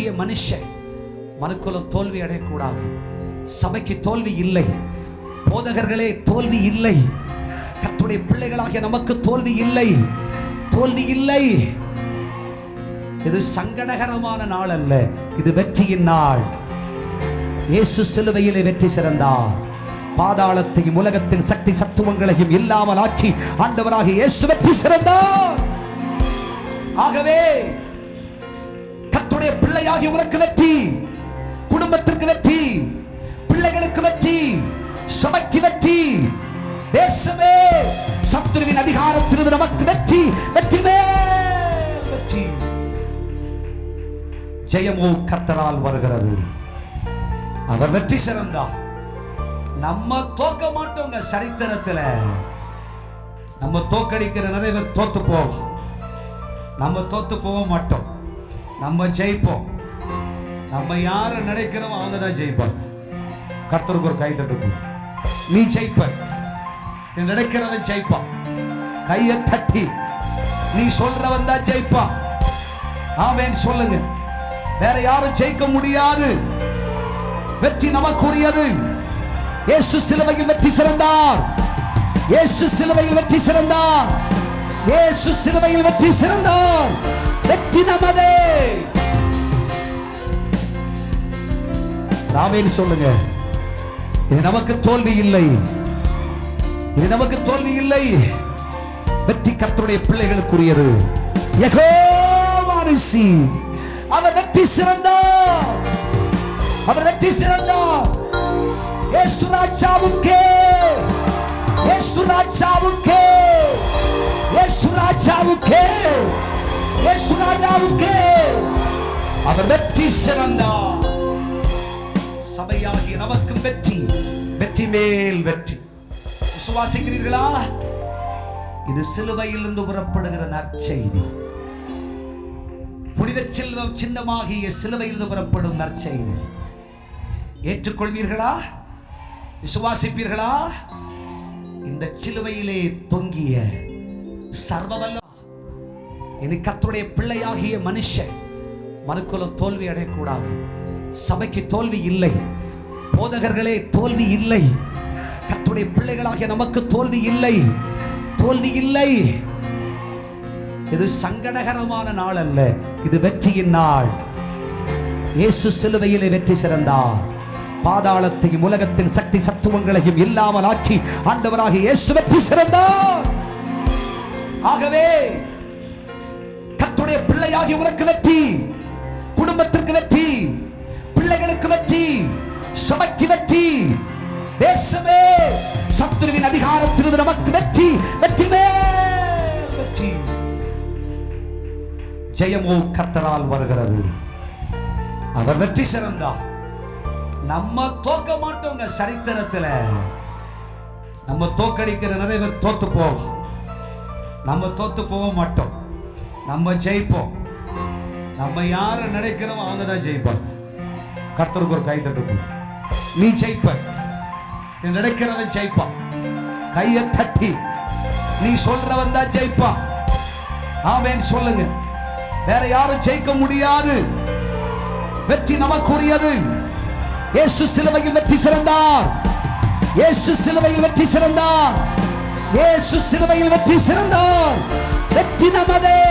பிள்ளையாகிய மனுஷன் மனுக்குலம் தோல்வி அடையக்கூடாது. சபைக்கு தோல்வி இல்லை, போதகர்களே தோல்வி இல்லை, கர்த்தருடைய பிள்ளைகளாகிய நமக்கு தோல்வி இல்லை, தோல்வி இல்லை. இது சங்கடகரமான நாள் அல்ல, இது வெற்றியின் நாள். இயேசு சிலுவையிலே வெற்றி சிறந்தார். பாதாளத்தையும் உலகத்தின் சக்தி சத்துவங்களையும் இல்லாமல் ஆக்கி ஆண்டவராக இயேசு வெற்றி சிறந்தார். ஆகவே கர்த்தருடைய பிள்ளையாகி உனக்கு வெற்றி, குடும்பத்திற்கு வெற்றி, பிள்ளைகளுக்கு வெற்றி, சபைக்கு வெற்றி, தேசமே சத்துருவின் அதிகாரத்திலிருந்து நமக்கு வெற்றி, வெற்றி மேல் வெற்றி. ஜெயமோ கர்த்தரால் வருகிறது. அவர் வெற்றி சிறந்தார். நம்ம தோக்க மாட்டோங்க. சரித்திரத்துல நம்ம தோக்கடிக்கிற நிறைய பேர் தோத்து போவோம். நம்ம தோத்து போக மாட்டோம், நம்ம ஜெயிப்போம். நம்ம யாரை நினைக்கிறோம் அவங்க தான் ஜெயிப்பாங்க. கர்த்தருக்கு ஒரு கை தட்டு. நீ ஜெயிப்ப, நீ நினைக்கிறவன் ஜெயிப்பான். கையை தட்டி நீ சொல்றவன் தான் ஜெயிப்பான். ஆமென் சொல்லுங்க. வேற யாரும் ஜெயிக்க முடியாது. வெற்றி நமக்குரியது. இயேசு சிலுவையில் வெற்றி சிறந்தார். இயேசு சிலுவையில் வெற்றி சிறந்தார். இயேசு சிலுவையில் வெற்றி சிறந்தார். வெற்றி நமதே. ஆமென் சொல்லுங்க. இது நமக்கு தோல்வி இல்லை, இது நமக்கு தோல்வி இல்லை. வெற்றி கர்த்தருடைய பிள்ளைகளுக்குரியது. யெகோவா நிசி, அவர் வெற்றி சிறந்தார். அவர் வெற்றி சிறந்தார். இயேசு ராஜாவுக்கே, இயேசு ராஜாவுக்கே, இயேசு ராஜாவுக்கே, இயேசு ராஜாவுக்கே அவர் வெற்றி சிறந்தார். சபையாகிய நமக்கும் வெற்றி, வெற்றி மேல் வெற்றி. விசுவாசிக்கிறீர்களா? இது சிலுவையிலிருந்து புறப்படுகிற நற்செய்தி. புனித செல்வம் சின்னமாகிய சிலுவையிலிருந்து புறப்படும் நற்செய்தி. ஏற்றுக்கொள்வீர்களா? விசுவாசிப்பீர்களா? இந்த சிலுவையிலே தொங்கிய சர்வவல்ல இனி கர்த்தருடைய பிள்ளையாகிய மனுஷன் மனுக்குலம் தோல்வி அடையக்கூடாது. சபைக்கு தோல்வி இல்லை, போதகர்களே தோல்வி இல்லை, கர்த்தருடைய பிள்ளைகளாகிய நமக்கு தோல்வி இல்லை, தோல்வி இல்லை. இது சங்கடகரமான நாள் அல்ல, இது வெற்றியின் நாள். இயேசு சிலுவையிலே வெற்றி சிறந்தார். பாதாளத்தையும் உலகத்தின் சக்தி சத்துவங்களையும் இல்லாமல் ஆக்கி ஆண்டவராக இயேசு வெற்றி சிறந்தார். ஆகவே கர்த்தருடைய பிள்ளையாகி உனக்கு வெற்றி, குடும்பத்திற்கு வெற்றி, பிள்ளைகளுக்கு வெற்றி, சபைக்கு வெற்றி, தேசமே சத்துருவின் அதிகாரத்திலிருந்து நமக்கு வெற்றி, வெற்றி மேல் வெற்றி. ஜெயமோ கர்த்தரால் வருகிறது. அவர் வெற்றி சிறந்தார். நம்ம தோக்க மாட்டோங்க. சரித்திரத்துல நம்ம தோக்கடிக்கிற நிறைய பேர் தோத்து போவோம். நம்ம தோத்து போக மாட்டோம், நம்ம ஜெயிப்போம். நம்ம யாரை நினைக்கிறோம் அவங்க தான் ஜெயிப்பாங்க. கர்த்தருக்கு ஒரு கை தட்டு. நீ ஜெயிப்ப, நீ நினைக்கிறவன் ஜெயிப்பான். கையை தட்டி நீ சொல்றவன் தான் ஜெயிப்பான். ஆமென் சொல்லுங்க. வேற யாரும் ஜெயிக்க முடியாது. வெற்றி நமக்குரியது. இயேசு சிலுவையில் வெற்றி சிறந்தார். இயேசு சிலுவையில் வெற்றி சிறந்தார். இயேசு சிலுவையில் வெற்றி சிறந்தார். வெற்றி நமதே.